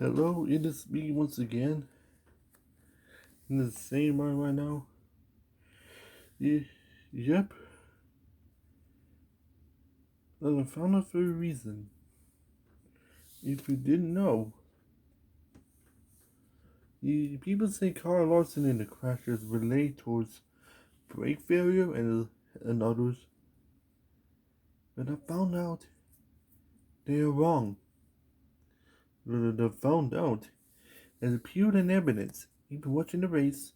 Hello, it is me once again. In the same mind right now. Yep. I found out for a reason. If you didn't know, people say car larson and the crashes relate towards brake failure and others, but I found out they are wrong. They found out as appeared in evidence, even watching the race,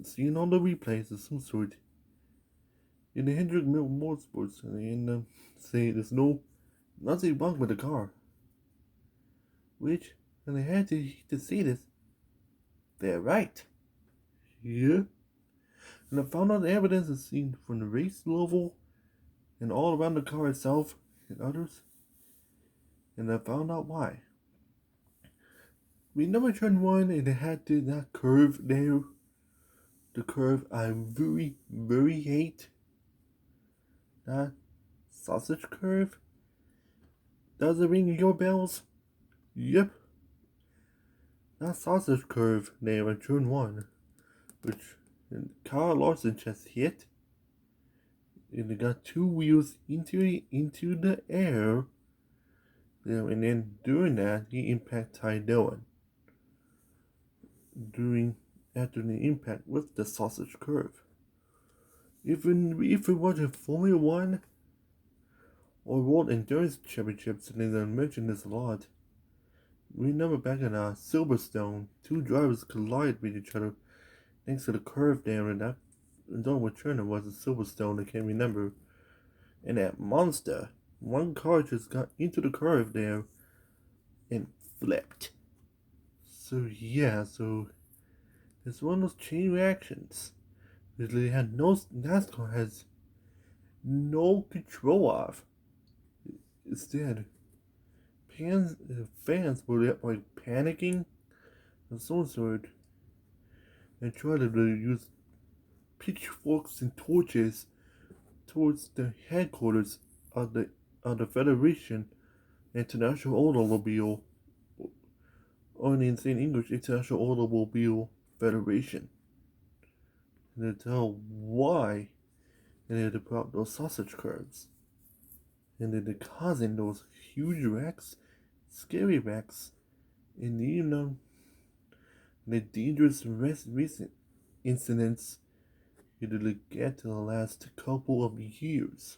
seeing all the replays of some sort. In the Hendrick Mill Motorsports, and say there's nothing wrong with the car. Which, when they had to see this, they're right. Yeah. And I found out the evidence is seen from the race level and all around the car itself and others. And I found out why. We never turned one and they had that curve there. The curve I very, very hate. That sausage curve. Does it ring your bells? Yep. That sausage curve there in turn one, which Kyle Larson just hit. And it got two wheels into the air. And then during that, he impacted Ty Dillon. After the impact with the sausage curve. If we watch a Formula One or World Endurance Championships, and they mention this a lot, we remember back in Silverstone, two drivers collided with each other thanks to the curve there, and that I don't know what turn it was in Silverstone, I can't remember. And that monster, one car just got into the curve there and flipped. So it's one of those chain reactions that they had NASCAR has no control of. Instead, fans were like panicking of some sort and tried to use pitchforks and torches towards the headquarters of the Federation International Automobile, or in English, International Automobile Federation, and to tell why and they brought those sausage curves, and they're causing those huge wrecks, scary wrecks, and even the dangerous recent incidents you did get to the last couple of years.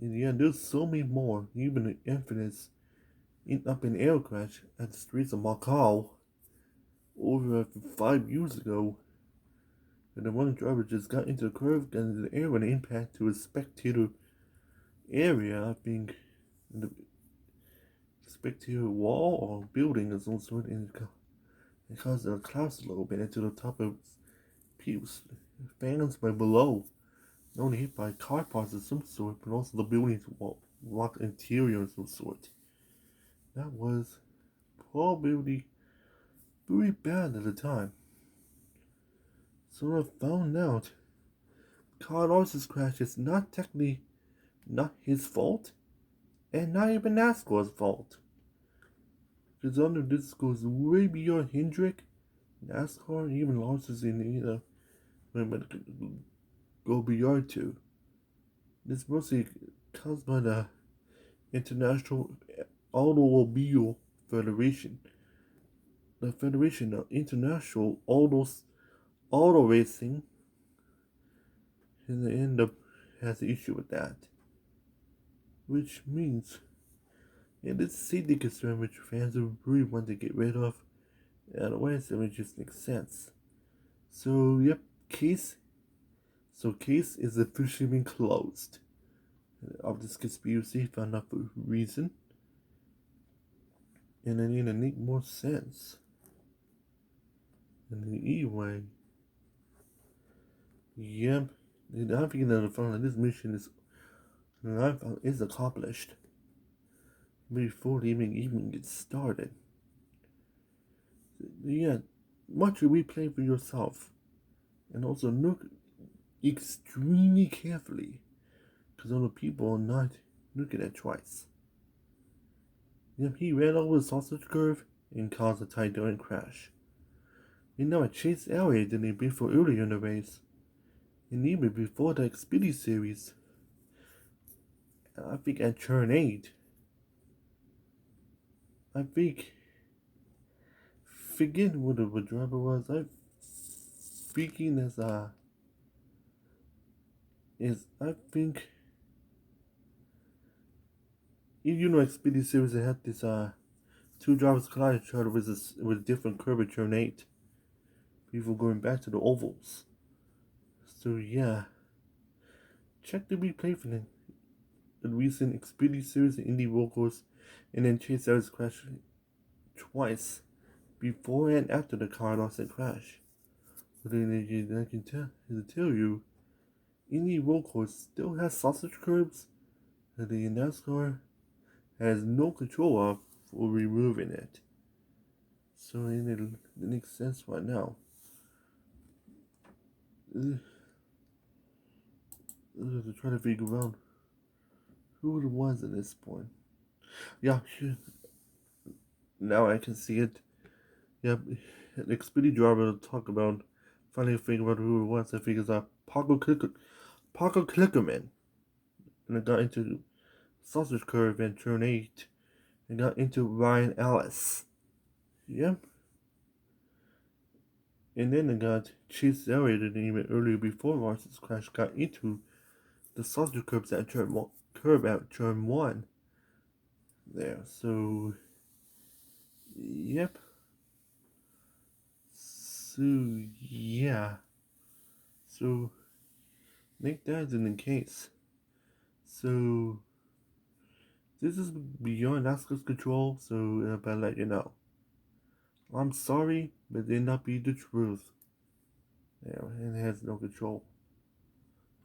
And yeah, there's so many more, even the infamous up in air crash at the streets of Macau over 5 years ago. And the one driver just got into the curve and the air went impact to a spectator area, I think, in the spectator wall or building of some sort, and it caused a cloud slope and into the top of people's fans by below. Not only hit by car parts of some sort, but also the building's rock interior of some sort. That was probably very bad at the time. So I found out Kyle Larson's crash is not technically not his fault, and not even NASCAR's fault. Because under this goes way beyond Hendrick, NASCAR, even Larson's in go beyond too. This mostly caused by the International Automobile Federation. The Federation of International Auto Racing, and they end up has an issue with that. Which means, and it's a safety concern which fans really want to get rid of, and otherwise it just makes sense. So yep, case is officially been closed of this conspiracy for enough reason, and I need to make more sense. And anyway, yep, and I'm thinking that this mission is accomplished before they even get started. Yeah, watch a replay for yourself, and also look extremely carefully, because other people are not looking at twice. Yep, he ran over the sausage curve and caused a Titanic crash. I chased Elliot than he before earlier in the race, and even before the Xfinity series. I think at turn 8, I think, forget what the driver was, I speaking I think, Xfinity series, they had this, two drivers collided each other with different curve at turn 8, before going back to the ovals. So yeah, check the replay for the recent Xfinity series and Indy roll course, and then Chase Elliott crashed twice before and after the car lost and crash. But then I can tell you, Indy roll course still has sausage curbs that the NASCAR has no control of for removing it. So it makes sense right now. To try to figure out who it was at this point. Yeah, now I can see it. Yeah, the Xfinity driver to talk about, finally figure out who it was. I think it's Paco Klickerman. And it got into Sausage Curve and turn 8. And got into Ryan Ellis. Yep. And then it got Chase Elliott, and even earlier before Larson's crash, got into the Sausage Curves at turn 1. There. So, yep. So, yeah. So, I think that's in the case. So, this is beyond NASCAR's control, so I better let you know. I'm sorry, but it did not be the truth. Yeah, it has no control.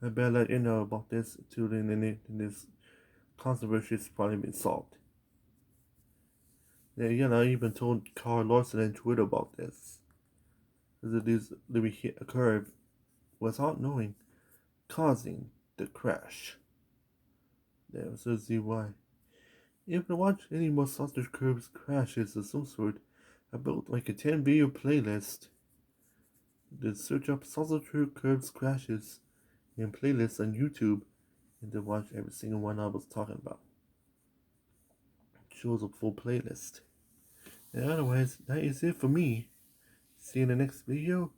I better let you know about this too, then this controversy has finally been solved. Yeah, I even told Carl Larson on Twitter about this. That this we hit a curve without knowing, causing the crash. Yeah, so see why. If you watch any more sausage curves crashes of some sort, I built like a 10 video playlist. Just search up sausage curves crashes in playlists on YouTube and then watch every single one I was talking about. It shows a full playlist. And otherwise, that is it for me. See you in the next video.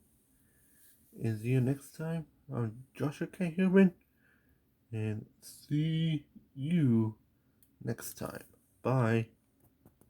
And see you next time. I'm Joshua K. Human. And see you next time. Bye.